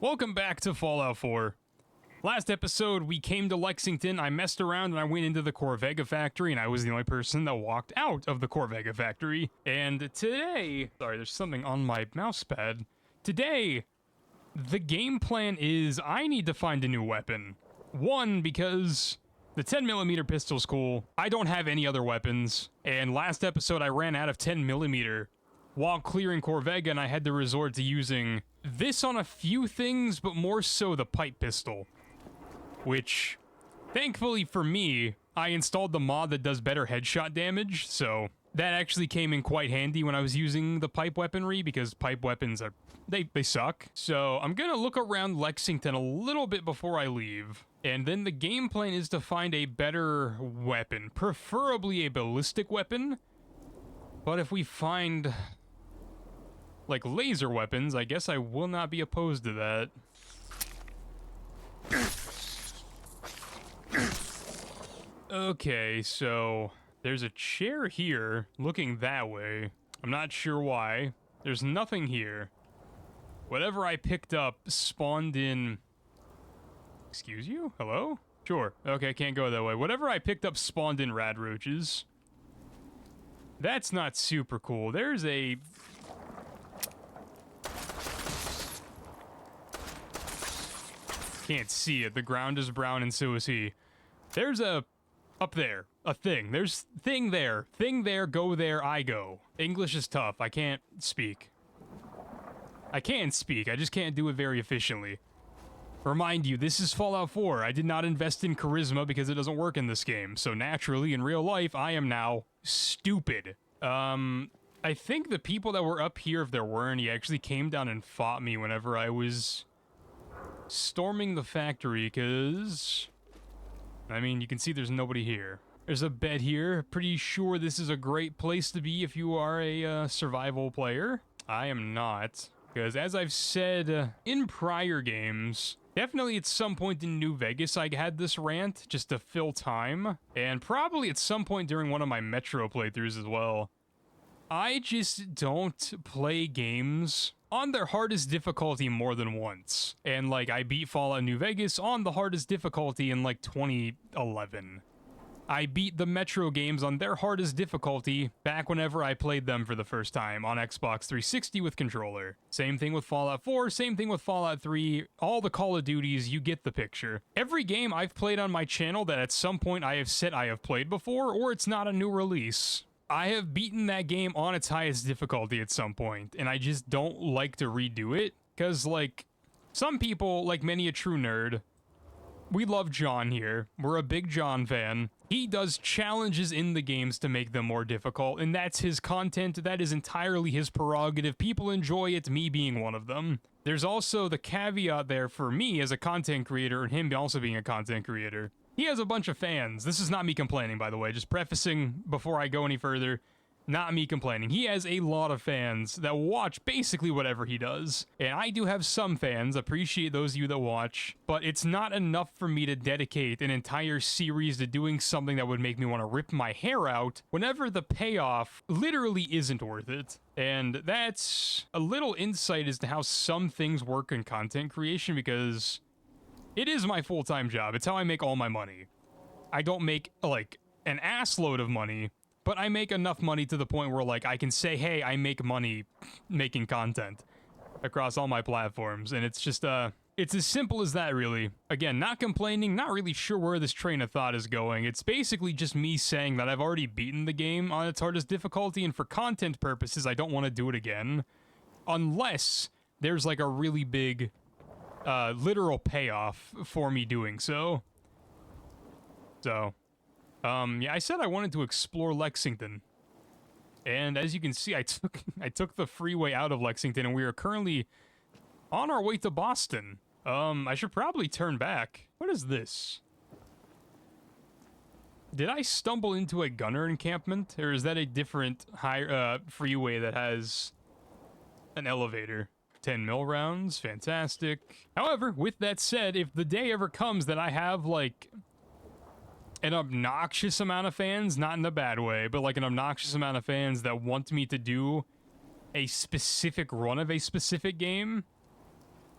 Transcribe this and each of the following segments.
Welcome back to Fallout 4. Last episode, we came to Lexington, I messed around, and I went into the Corvega factory, and I was the only person that walked out of the Corvega factory. And today... Sorry, there's something on my mousepad. Today, the game plan is I need to find a new weapon. One, because the 10mm pistol's cool. I don't have any other weapons. And last episode, I ran out of 10mm while clearing Corvega, and I had to resort to using this on a few things, but more so the pipe pistol. Which, thankfully for me, I installed the mod that does better headshot damage, so that actually came in quite handy when I was using the pipe weaponry, because pipe weapons are, they suck. So I'm gonna look around Lexington a little bit before I leave, and then the game plan is to find a better weapon, preferably a ballistic weapon. But if we find like laser weapons, I guess I will not be opposed to that. Okay, so there's a chair here looking that way. I'm not sure why. There's nothing here. Whatever I picked up spawned in... Excuse you? Hello? Sure. Okay, can't go that way. Whatever I picked up spawned in rad roaches. That's not super cool. There's a... Can't see it. The ground is brown and so is he. There's a... Up there. A thing. There's thing there. Thing there, go there, I go. English is tough. I can't speak. I can speak. I just can't do it very efficiently. Remind you, this is Fallout 4. I did not invest in charisma because it doesn't work in this game. So naturally, in real life, I am now stupid. I think the people that were up here, if there were any, actually came down and fought me whenever I was storming the factory, because... I mean, you can see there's nobody here. There's a bed here. Pretty sure this is a great place to be if you are a survival player. I am not. Because as I've said in prior games, definitely at some point in New Vegas I had this rant just to fill time. And probably at some point during one of my Metro playthroughs as well. I just don't play games on their hardest difficulty more than once. And like, I beat Fallout New Vegas on the hardest difficulty in like 2011. I beat the Metro games on their hardest difficulty back whenever I played them for the first time on Xbox 360 with controller. Same thing with Fallout 4, same thing with Fallout 3, all the Call of Duties, you get the picture. Every game I've played on my channel that at some point I have said I have played before, or it's not a new release, I have beaten that game on its highest difficulty at some point, and I just don't like to redo it, because, like, some people, like many a true nerd, we love John here. We're a big John fan. He does challenges in the games to make them more difficult, and that's his content. That is entirely his prerogative. People enjoy it, me being one of them. There's also the caveat there for me as a content creator, and him also being a content creator. He has a bunch of fans. This is not me complaining, by the way. Just prefacing before I go any further. Not me complaining. He has a lot of fans that watch basically whatever he does. And I do have some fans. Appreciate those of you that watch. But it's not enough for me to dedicate an entire series to doing something that would make me want to rip my hair out whenever the payoff literally isn't worth it. And that's a little insight as to how some things work in content creation, because it is my full-time job. It's how I make all my money. I don't make, like, an assload of money, but I make enough money to the point where, like, I can say, hey, I make money making content across all my platforms. And it's just, it's as simple as that, really. Again, not complaining, not really sure where this train of thought is going. It's basically just me saying that I've already beaten the game on its hardest difficulty, and for content purposes, I don't want to do it again. Unless there's, like, a really big... literal payoff for me doing so. So, yeah, I said I wanted to explore Lexington. And as you can see, I took the freeway out of Lexington, and we are currently on our way to Boston. I should probably turn back. What is this? Did I stumble into a gunner encampment? Or is that a different freeway that has an elevator? 10mm rounds, fantastic. However, with that said, if the day ever comes that I have, like, an obnoxious amount of fans, not in a bad way, but like an obnoxious amount of fans that want me to do a specific run of a specific game,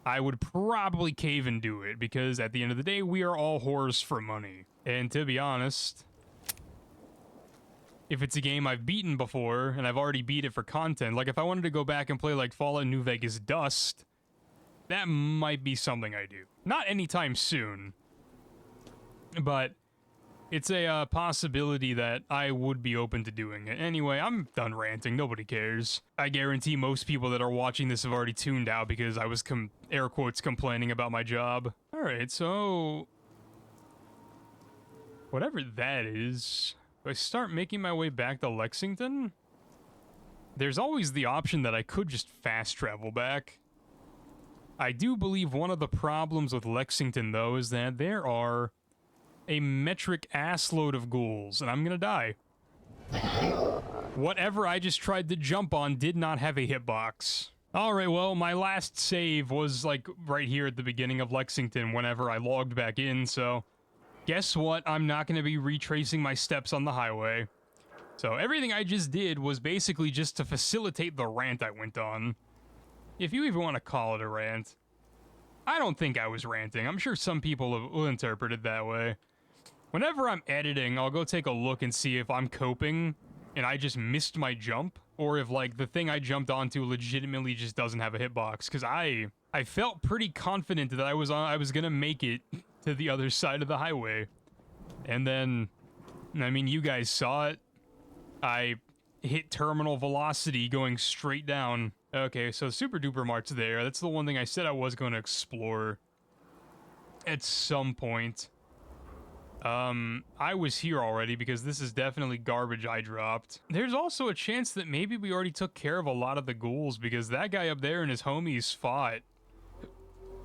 I would probably cave and do it, because at the end of the day, we are all whores for money. And to be honest, if it's a game I've beaten before, and I've already beat it for content, like if I wanted to go back and play like Fallout New Vegas Dust, that might be something I do. Not anytime soon, but it's a possibility that I would be open to doing it. Anyway, I'm done ranting. Nobody cares. I guarantee most people that are watching this have already tuned out because I was, air quotes, complaining about my job. Alright, so whatever that is, do I start making my way back to Lexington? There's always the option that I could just fast travel back. I do believe one of the problems with Lexington, though, is that there are a metric assload of ghouls, and I'm gonna die. Whatever I just tried to jump on did not have a hitbox. Alright, well, my last save was, like, right here at the beginning of Lexington whenever I logged back in, so guess what? I'm not gonna be retracing my steps on the highway. So everything I just did was basically just to facilitate the rant I went on. If you even want to call it a rant. I don't think I was ranting. I'm sure some people will interpret it that way. Whenever I'm editing, I'll go take a look and see if I'm coping and I just missed my jump, or if, like, the thing I jumped onto legitimately just doesn't have a hitbox, because I felt pretty confident that I was gonna make it to the other side of the highway. And then, I mean, you guys saw it. I hit terminal velocity going straight down. Okay, so Super Duper Mart's there. That's the one thing I said I was going to explore at some point. I was here already because this is definitely garbage I dropped. There's also a chance that maybe we already took care of a lot of the ghouls, because that guy up there and his homies fought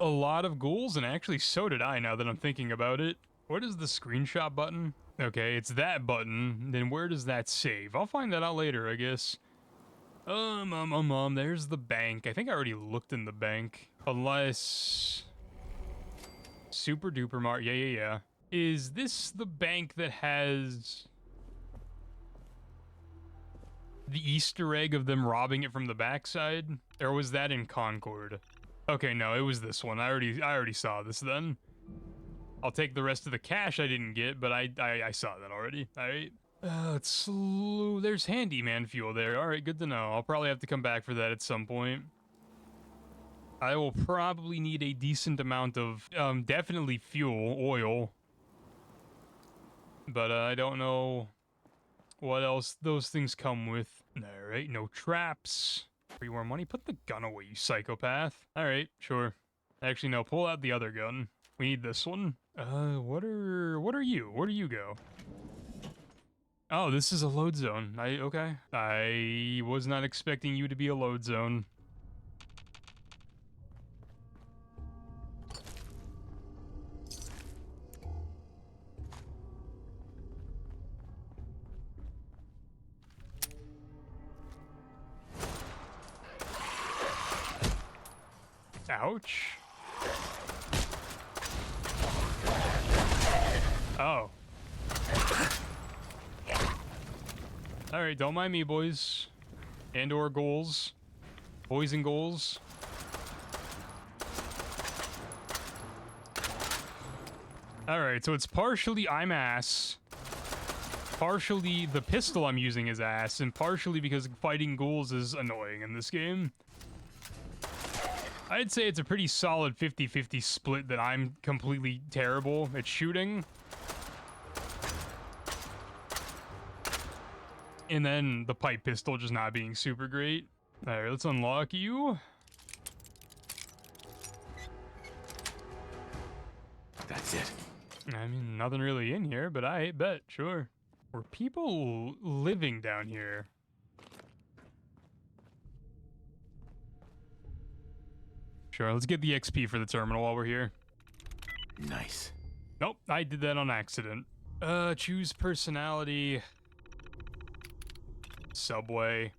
a lot of ghouls, and actually so did I, now that I'm thinking about it. What is the screenshot button? Okay, it's that button. Then where does that save? I'll find that out later, I guess. There's the bank. I think I already looked in the bank. Unless... Super Duper Mart, yeah. Is this the bank that has the Easter egg of them robbing it from the backside? Or was that in Concord? Okay, no, it was this one. I already saw this then. I'll take the rest of the cash I didn't get, but I saw that already. Alright. It's slow. There's handyman fuel there. Alright, good to know. I'll probably have to come back for that at some point. I will probably need a decent amount of, definitely fuel, oil. But I don't know what else those things come with. Alright, no traps. Free more money? Put the gun away, you psychopath. Alright, sure. Actually, no, pull out the other gun. We need this one. What are you? Where do you go? Oh, this is a load zone. Okay. I was not expecting you to be a load zone. Ouch. Oh. Alright, don't mind me, boys. And or goals. Boys and goals. Alright, so it's partially I'm ass. Partially the pistol I'm using is ass. And partially because fighting ghouls is annoying in this game. I'd say it's a pretty solid 50-50 split that I'm completely terrible at shooting. And then the pipe pistol just not being super great. Alright, let's unlock you. That's it. I mean, nothing really in here, but I bet, sure. Were people living down here? Sure, let's get the XP for the terminal while we're here. Nice. Nope, I did that on accident. Choose personality. Subway.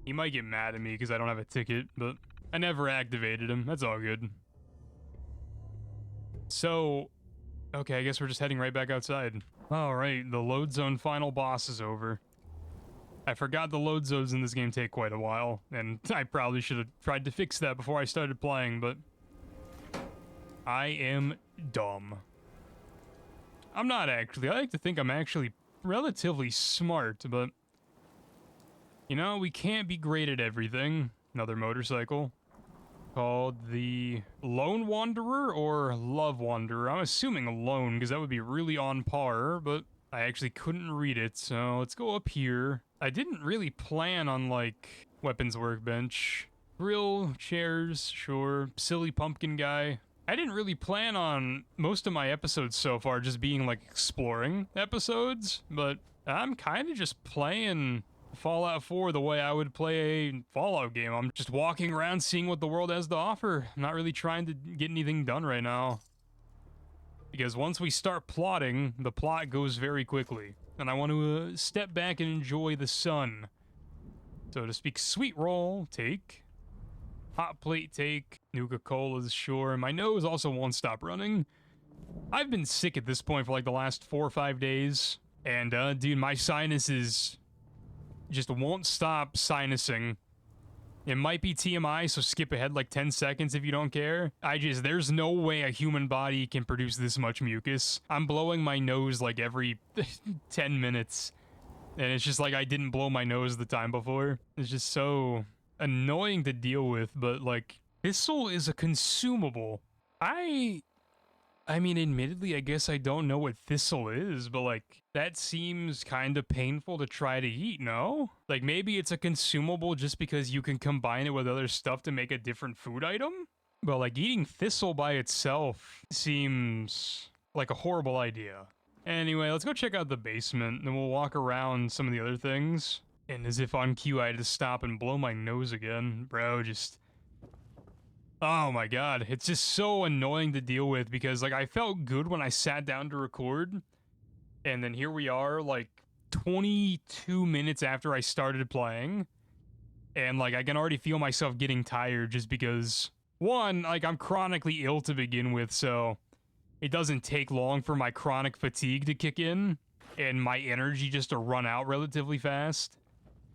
He might get mad at me because I don't have a ticket, but I never activated him. That's all good. So, okay, I guess we're just heading right back outside. Alright, the load zone final boss is over. I forgot the load zones in this game take quite a while, and I probably should have tried to fix that before I started playing, but I am dumb. I'm not actually. I like to think I'm actually relatively smart, but you know, we can't be great at everything. Another motorcycle called the Lone Wanderer or Love Wanderer. I'm assuming lone because that would be really on par, but I actually couldn't read it, so let's go up here. I didn't really plan on, like, weapons workbench. Grill, chairs, sure. Silly pumpkin guy. I didn't really plan on most of my episodes so far just being, like, exploring episodes, but I'm kind of just playing Fallout 4 the way I would play a Fallout game. I'm just walking around seeing what the world has to offer. I'm not really trying to get anything done right now. Because once we start plotting, the plot goes very quickly. And I want to step back and enjoy the sun. So to speak, sweet roll, take. Hot plate, take. Nuka-Cola's, sure. My nose also won't stop running. I've been sick at this point for like the last 4 or 5 days. And, dude, my sinuses just won't stop sinusing. It might be TMI, so skip ahead like 10 seconds if you don't care. There's no way a human body can produce this much mucus. I'm blowing my nose like every 10 minutes. And it's just like I didn't blow my nose the time before. It's just so annoying to deal with, but like, thistle is a consumable. I mean, admittedly, I guess I don't know what thistle is, but like, that seems kind of painful to try to eat, no? Like, maybe it's a consumable just because you can combine it with other stuff to make a different food item? But like, eating thistle by itself seems like a horrible idea. Anyway, let's go check out the basement, and we'll walk around some of the other things. And as if on cue, I had to stop and blow my nose again. Bro, just... oh my god, it's just so annoying to deal with because, like, I felt good when I sat down to record, and then here we are, like, 22 minutes after I started playing, and, like, I can already feel myself getting tired just because, one, like, I'm chronically ill to begin with, so it doesn't take long for my chronic fatigue to kick in, and my energy just to run out relatively fast.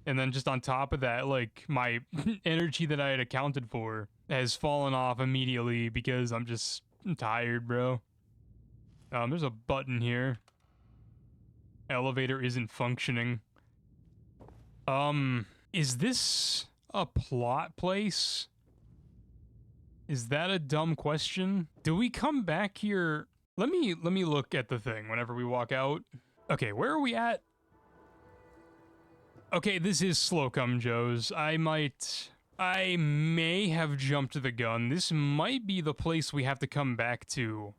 And then just on top of that, like, my energy that I had accounted for has fallen off immediately because I'm tired, bro. There's a button here. Elevator isn't functioning. Is this a plot place? Is that a dumb question? Do we come back here? Let me look at the thing whenever we walk out. Okay, where are we at? Okay, this is Slocum Joe's. I may have jumped the gun. This might be the place we have to come back to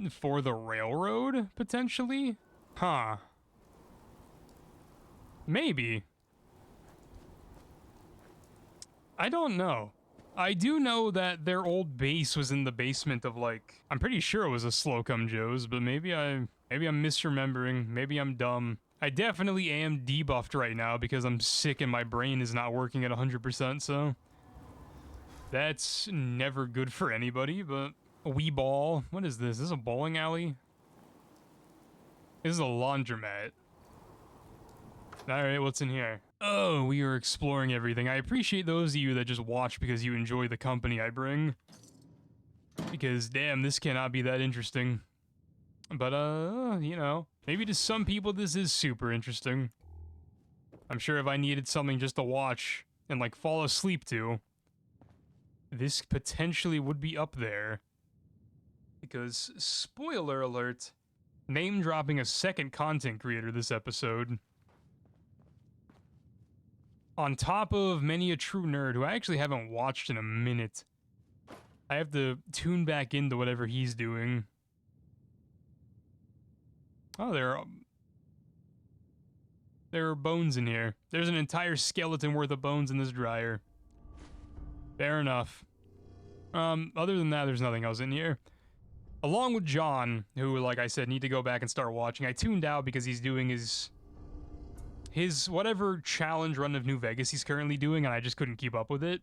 for the railroad, potentially? Huh. Maybe. I don't know. I do know that their old base was in the basement of, like, I'm pretty sure it was a Slocum Joe's, but maybe I'm misremembering. Maybe I'm dumb. I definitely am debuffed right now because I'm sick and my brain is not working at 100%, so that's never good for anybody, but a wee ball. What is this? Is this a bowling alley? This is a laundromat. Alright, what's in here? Oh, we are exploring everything. I appreciate those of you that just watch because you enjoy the company I bring. Because, damn, this cannot be that interesting. But, you know, maybe to some people this is super interesting. I'm sure if I needed something just to watch and, like, fall asleep to, this potentially would be up there. Because, spoiler alert, name-dropping a second content creator this episode. On top of many a true nerd who I actually haven't watched in a minute. I have to tune back into whatever he's doing. Oh, there are bones in here. There's an entire skeleton worth of bones in this dryer. Fair enough. Other than that, there's nothing else in here. Along with John, who, like I said, need to go back and start watching. I tuned out because he's doing his whatever challenge run of New Vegas he's currently doing, and I just couldn't keep up with it.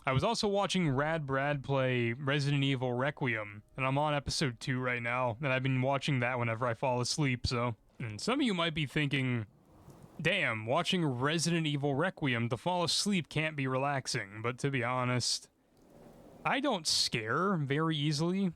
I was also watching Rad Brad play Resident Evil Requiem, and I'm on episode 2 right now, and I've been watching that whenever I fall asleep, so... And some of you might be thinking, Damn, watching Resident Evil Requiem to fall asleep can't be relaxing, but to be honest, I don't scare very easily.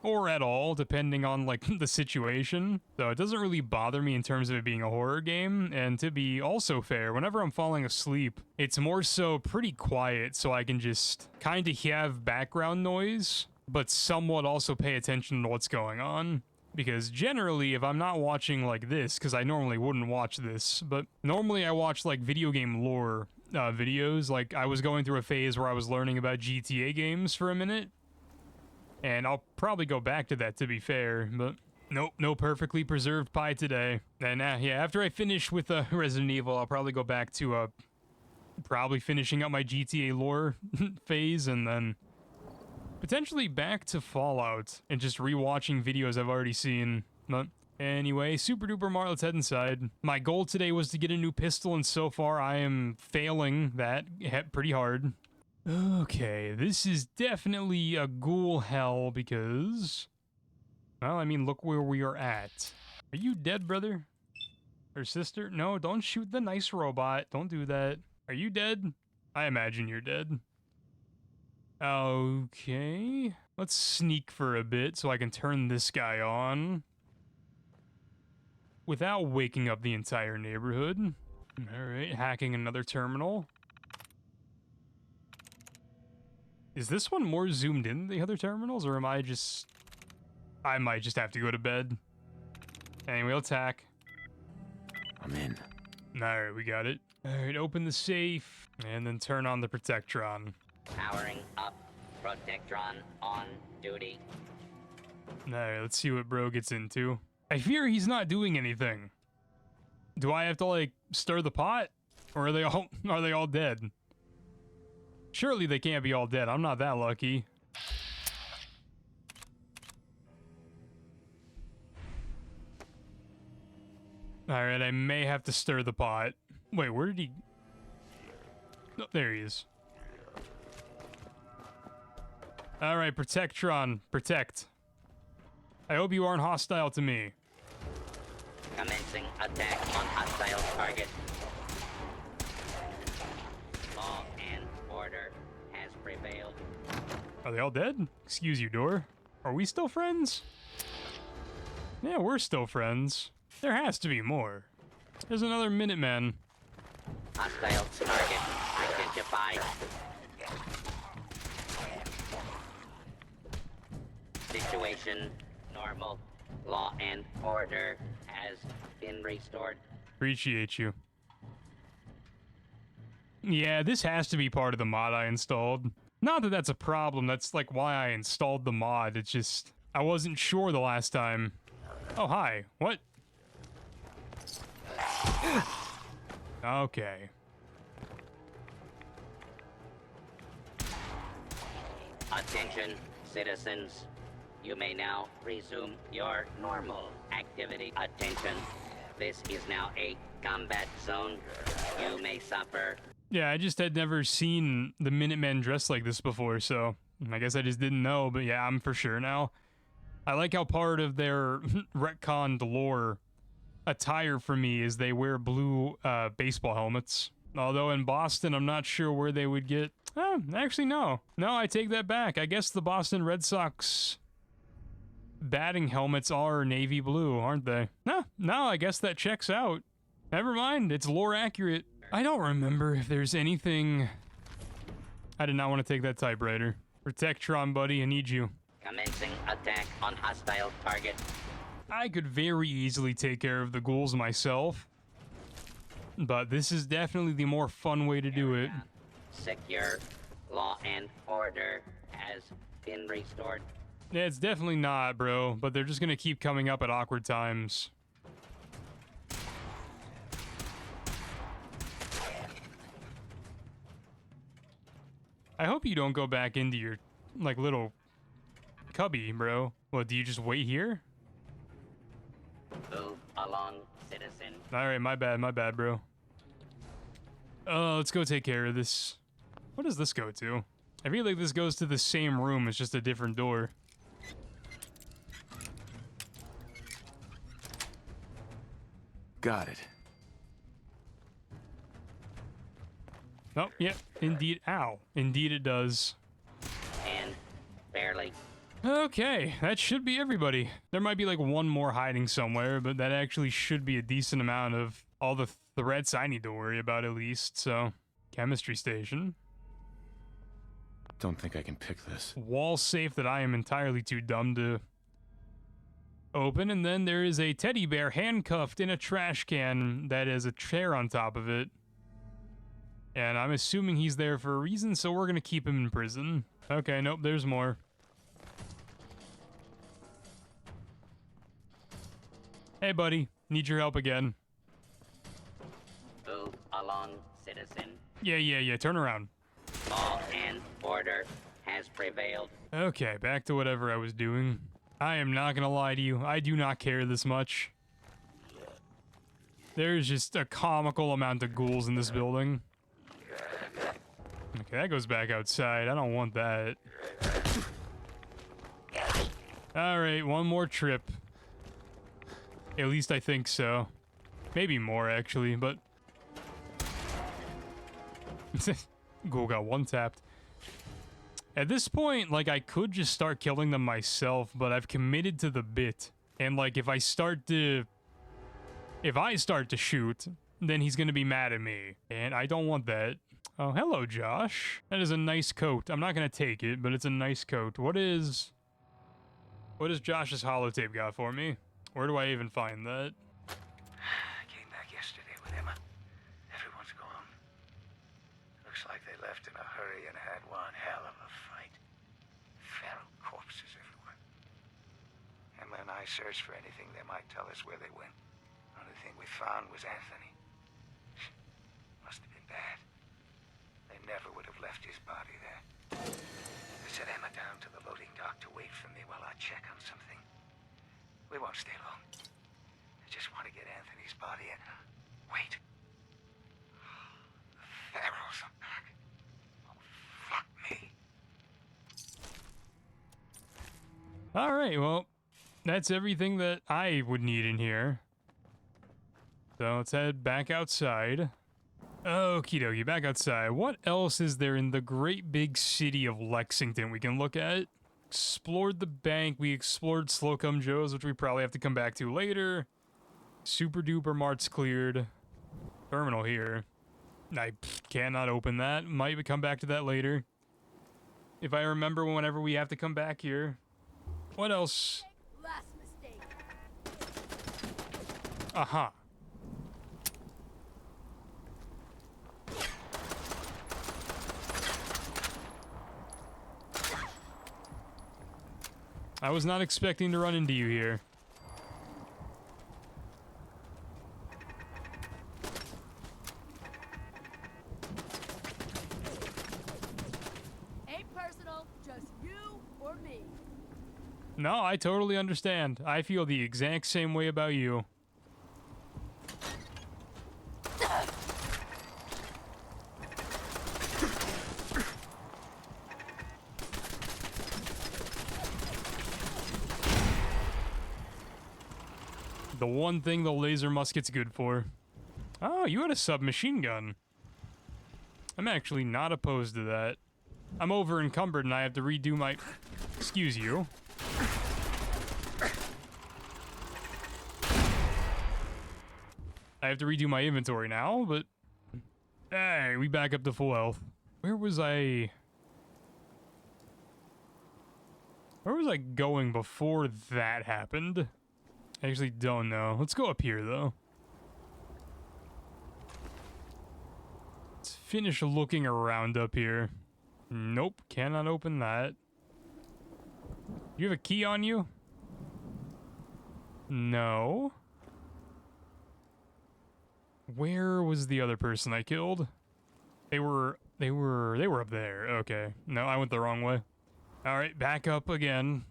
Or at all, depending on, like, the situation. So it doesn't really bother me in terms of it being a horror game. And to be also fair, whenever I'm falling asleep, it's more so pretty quiet, so I can just kind of have background noise, but somewhat also pay attention to what's going on. Because generally, if I'm not watching like this, because I normally wouldn't watch this, but normally I watch, like, video game lore videos. Like, I was going through a phase where I was learning about GTA games for a minute. And I'll probably go back to that, to be fair, but nope, no perfectly preserved pie today. And yeah, after I finish with Resident Evil, I'll probably go back to probably finishing up my GTA lore phase, and then potentially back to Fallout and just rewatching videos I've already seen. But anyway, super duper Mario, let's head inside. My goal today was to get a new pistol, and so far I am failing that pretty hard. Okay, this is definitely a ghoul hell because, well, I mean, look where we are at. Are you dead, brother? Or sister? No, don't shoot the nice robot. Don't do that. Are you dead? I imagine you're dead. Okay. Let's sneak for a bit so I can turn this guy on without waking up the entire neighborhood. Alright, hacking another terminal. Is this one more zoomed in than the other terminals, or am I just... I might just have to go to bed. Anyway, let's hack. I'm in. Alright, we got it. Alright, open the safe, and then turn on the Protectron. Powering up. Protectron on duty. Alright, let's see what bro gets into. I fear he's not doing anything. Do I have to, like, stir the pot? Or are they all dead? Surely they can't be all dead. I'm not that lucky. Alright, I may have to stir the pot. Wait, where did he... Oh, there he is. Alright, Protectron. Protect. I hope you aren't hostile to me. Commencing attack on hostile target. Law and order has prevailed. Are they all dead? Excuse you, door. Are we still friends? Yeah, we're still friends. There has to be more. There's another Minuteman. Hostile target identified. Situation normal. Law and order has been restored. Appreciate you. Yeah, this has to be part of the mod I installed. Not that that's a problem, that's like why I installed the mod. It's just, I wasn't sure the last time. Oh, hi. What? Okay. Attention, citizens. You may now resume your normal activity. Attention, this is now a combat zone. You may suffer. Yeah, I just had never seen the Minutemen dressed like this before, so I guess I just didn't know, but yeah, I'm for sure now. I like how part of their retconned lore attire for me is they wear blue baseball helmets. Although in Boston, I'm not sure where they would get... Oh, actually, no. No, I take that back. I guess the Boston Red Sox batting helmets are navy blue, aren't they? No, I guess that checks out. Never mind, it's lore accurate. I don't remember if there's anything... I did not want to take that typewriter. Protectron, buddy, I need you. Commencing attack on hostile target. I could very easily take care of the ghouls myself, but this is definitely the more fun way to do it. Secure. Law and order has been restored. Yeah, it's definitely not, bro, but they're just gonna keep coming up at awkward times. I hope you don't go back into your, like, little cubby, bro. What, do you just wait here? Move along, citizen. Alright, my bad, bro. Let's go take care of this. What does this go to? I feel like this goes to the same room, it's just a different door. Got it. Oh, yeah, indeed. Ow. Indeed it does. And barely. Okay, that should be everybody. There might be like one more hiding somewhere, but that actually should be a decent amount of all the threats I need to worry about at least, so... Chemistry station. Don't think I can pick this. Wall safe that I am entirely too dumb to open, and then there is a teddy bear handcuffed in a trash can that has a chair on top of it. And I'm assuming he's there for a reason, so we're gonna keep him in prison. Okay, nope, there's more. Hey, buddy. Need your help again. Move along, citizen. Yeah. Turn around. Law and order has prevailed. Okay, back to whatever I was doing. I am not gonna lie to you. I do not care this much. There's just a comical amount of ghouls in this building. Okay, that goes back outside. I don't want that. Alright, one more trip. At least I think so. Maybe more, actually, but... Ghoul got one tapped. At this point, like, I could just start killing them myself, but I've committed to the bit. And, like, if I start to shoot, then he's gonna be mad at me. And I don't want that. Oh, hello, Josh. That is a nice coat. I'm not gonna take it, but it's a nice coat. What is Josh's holotape got for me? Where do I even find that? I came back yesterday with Emma. Everyone's gone. Looks like they left in a hurry and had one hell of a fight. Feral corpses everywhere. Emma and I searched for anything that might tell us where they went. Only thing we found was Anthony. Must have been bad. They never would have left his body there. They set Emma down to the loading dock to wait for me while I check on something. We won't stay long. I just want to get Anthony's body and... Wait. The Pharaohs are back. Oh, fuck me. Alright, well, that's everything that I would need in here. So let's head back outside. Okie dokie, back outside. What else is there in the great big city of Lexington we can look at? Explored the bank, we explored Slocum Joe's, which we probably have to come back to later. Super duper mart's cleared. Terminal here. I cannot open that. Might come back to that later. If I remember whenever we have to come back here. What else? Last mistake. Aha. I was not expecting to run into you here. Ain't personal, just you or me. No, I totally understand. I feel the exact same way about you. The one thing the laser musket's good for. Oh, you had a submachine gun. I'm actually not opposed to that. I'm over encumbered and I have to redo my... Excuse you. I have to redo my inventory now, but... Hey, we back up to full health. Where was I going before that happened? I actually don't know. Let's go up here, though. Let's finish looking around up here. Nope, cannot open that. You have a key on you? No. Where was the other person I killed? They were up there. Okay. No, I went the wrong way. All right, back up again.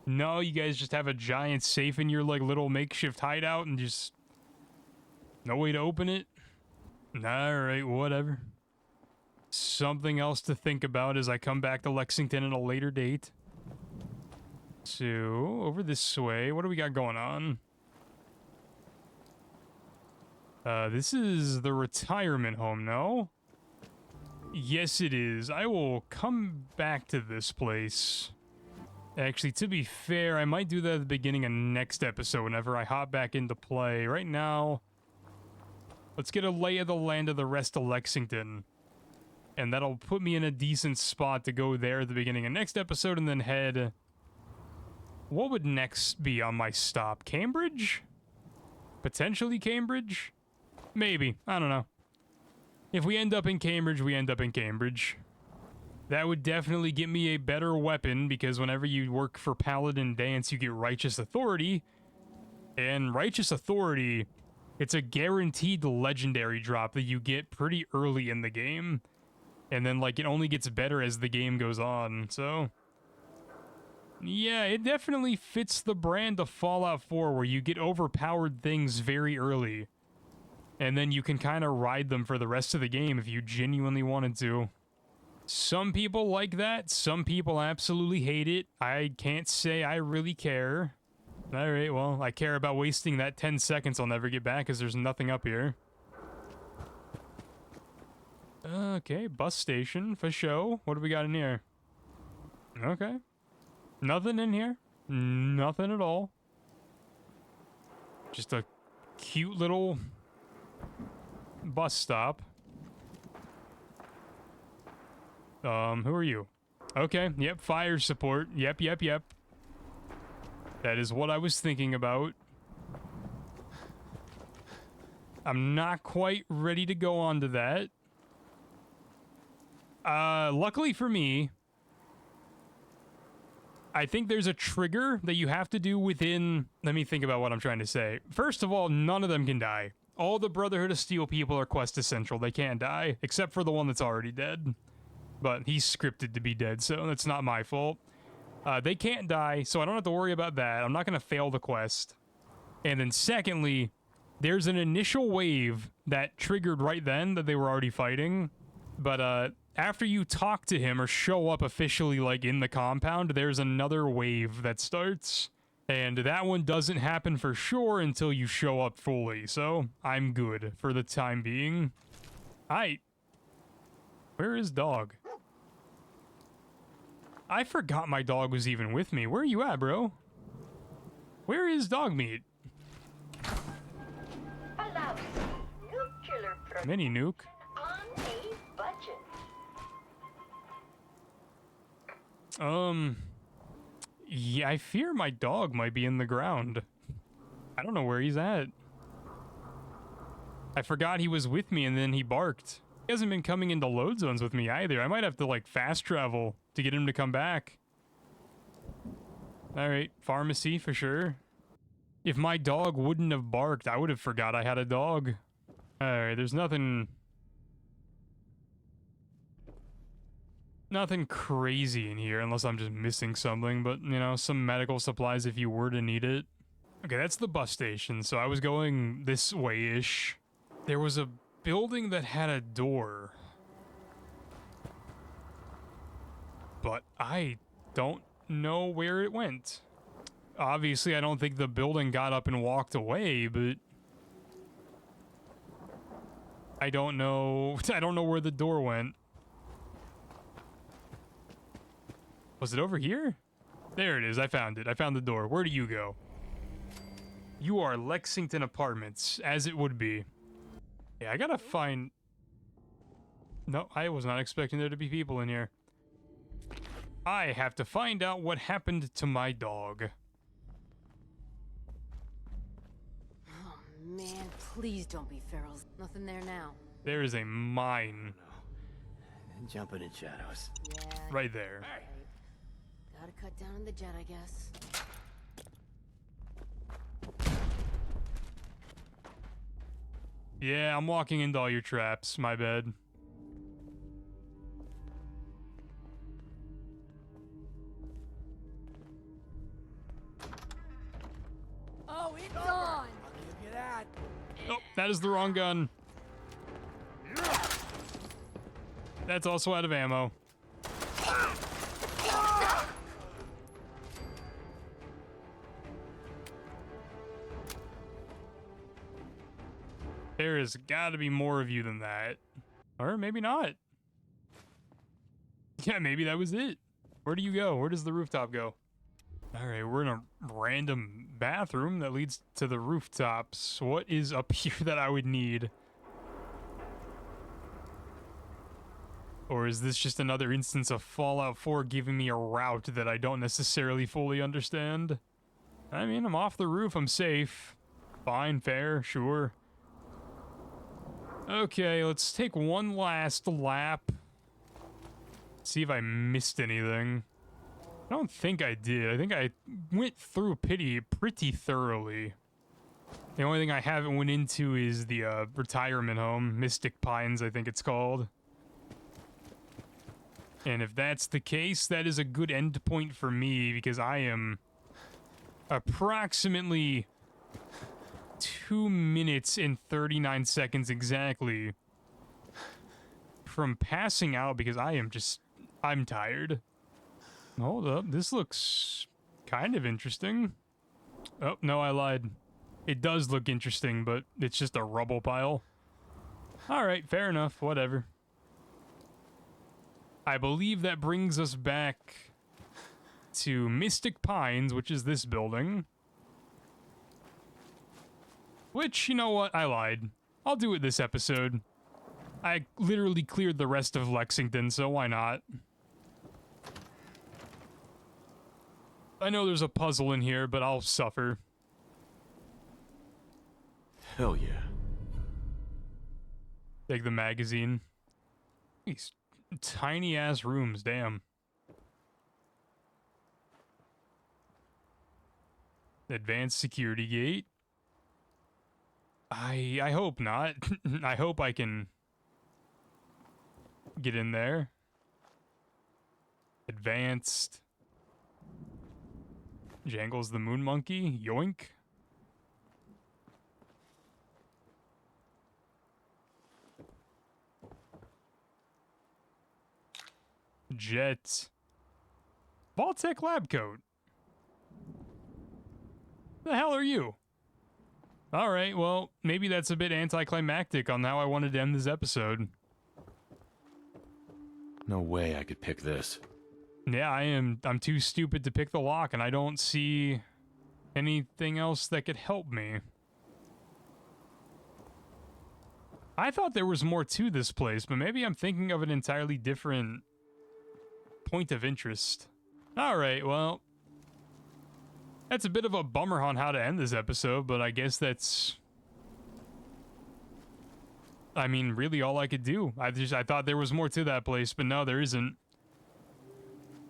No, you guys just have a giant safe in your, like, little makeshift hideout and just... No way to open it? Alright, whatever. Something else to think about as I come back to Lexington at a later date. So, over this way, what do we got going on? This is the retirement home, no? Yes, it is. I will come back to this place. Actually, to be fair, I might do that at the beginning of next episode whenever I hop back into play. Right now, let's get a lay of the land of the rest of Lexington. And that'll put me in a decent spot to go there at the beginning of next episode and then head... What would next be on my stop? Cambridge? Potentially Cambridge? Maybe. I don't know. If we end up in Cambridge, we end up in Cambridge. That would definitely get me a better weapon, because whenever you work for Paladin Dance, you get Righteous Authority. And Righteous Authority, it's a guaranteed legendary drop that you get pretty early in the game. And then, like, it only gets better as the game goes on, so... Yeah, it definitely fits the brand of Fallout 4, where you get overpowered things very early. And then you can kind of ride them for the rest of the game if you genuinely wanted to. Some people like that, some people absolutely hate it. I can't say I really care. Alright, well, I care about wasting that 10 seconds I'll never get back because there's nothing up here. Okay, bus station, for show. What do we got in here? Okay. Nothing in here. Nothing at all. Just a cute little bus stop. Who are you? Okay, yep, fire support. Yep. That is what I was thinking about. I'm not quite ready to go on to that. Luckily for me, I think there's a trigger that you have to do within... Let me think about what I'm trying to say. First of all, none of them can die. All the Brotherhood of Steel people are quest essential. They can't die, except for the one that's already dead. But he's scripted to be dead, so that's not my fault. They can't die, so I don't have to worry about that. I'm not going to fail the quest. And then secondly, there's an initial wave that triggered right then that they were already fighting. But after you talk to him or show up officially, like, in the compound, there's another wave that starts. And that one doesn't happen for sure until you show up fully, so I'm good for the time being. Aight. Where is dog? I forgot my dog was even with me. Where are you at, bro? Where is dog meat? Mini nuke. On a budget. Yeah, I fear my dog might be in the ground. I don't know where he's at. I forgot he was with me and then he barked. He hasn't been coming into load zones with me either. I might have to, like, fast travel to get him to come back. Alright, pharmacy for sure. If my dog wouldn't have barked, I would have forgot I had a dog. Alright, there's nothing... Nothing crazy in here, unless I'm just missing something, but, you know, some medical supplies if you were to need it. Okay, that's the bus station, so I was going this way-ish. There was a building that had a door. But I don't know where it went. Obviously, I don't think the building got up and walked away, but... I don't know where the door went. Was it over here? There it is. I found it. I found the door. Where do you go? You are Lexington Apartments, as it would be. Yeah, I gotta find... No, I was not expecting there to be people in here. I have to find out what happened to my dog. Oh man, please don't be feral. Nothing there now. There is a mine Jumping in shadows. Yeah. right there. Right. Gotta cut down on the jet, I guess. Yeah, I'm walking into all your traps. My bad. Oh, it's on! Oh, that is the wrong gun. That's also out of ammo. There has got to be more of you than that. Or maybe not. Yeah, maybe that was it. Where do you go? Where does the rooftop go? Alright, we're in a random bathroom that leads to the rooftops. What is up here that I would need? Or is this just another instance of Fallout 4 giving me a route that I don't necessarily fully understand? I mean, I'm off the roof, I'm safe. Fine, fair, sure. Okay, let's take one last lap. See if I missed anything. I don't think I did. I think I went through pretty thoroughly. The only thing I haven't went into is the retirement home. Mystic Pines, I think it's called. And if that's the case, that is a good end point for me, because I am approximately 2 minutes and 39 seconds exactly from passing out, because I'm tired. Hold up, this looks kind of interesting. Oh, no, I lied. It does look interesting, but it's just a rubble pile. Alright, fair enough, whatever. I believe that brings us back to Mystic Pines, which is this building. Which, you know what, I lied. I'll do it this episode. I literally cleared the rest of Lexington, so why not? I know there's a puzzle in here, but I'll suffer. Hell yeah. Take the magazine. These tiny ass rooms, damn. Advanced security gate. I hope not. I hope I can get in there. Advanced. Jangles the moon monkey. Yoink. Jet. Vault-Tec lab coat. The hell are you? Alright, well, maybe that's a bit anticlimactic on how I wanted to end this episode. No way I could pick this. Yeah, I'm too stupid to pick the lock, and I don't see anything else that could help me. I thought there was more to this place, but maybe I'm thinking of an entirely different point of interest. Alright, well, that's a bit of a bummer on how to end this episode, but I guess that's, I mean, really all I could do. I thought there was more to that place, but no, there isn't.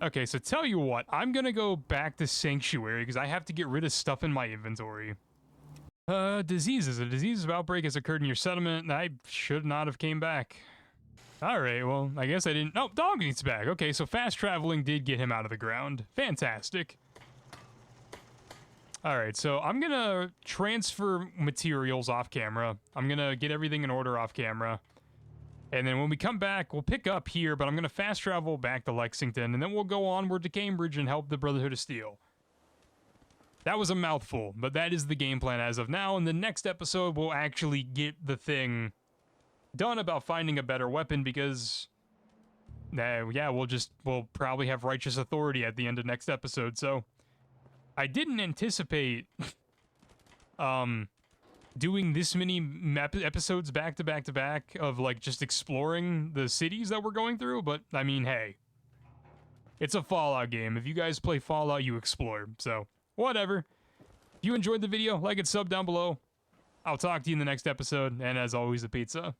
Okay, so tell you what, I'm gonna go back to Sanctuary because I have to get rid of stuff in my inventory. Diseases. A disease outbreak has occurred in your settlement. I should not have came back. Alright, well, I guess I didn't. Oh, dog needs back. Okay, so fast traveling did get him out of the ground. Fantastic. Alright, so I'm gonna transfer materials off camera. I'm gonna get everything in order off camera. And then when we come back, we'll pick up here, but I'm gonna fast travel back to Lexington, and then we'll go onward to Cambridge and help the Brotherhood of Steel. That was a mouthful, but that is the game plan as of now. In the next episode, we'll actually get the thing done about finding a better weapon, because yeah, we'll probably have righteous authority at the end of next episode. So I didn't anticipate doing this many episodes back to back to back of like just exploring the cities that we're going through, but I mean, hey, it's a Fallout game. If you guys play Fallout, you explore. So whatever. If you enjoyed the video, like and sub down below. I'll talk to you in the next episode, and as always, the pizza.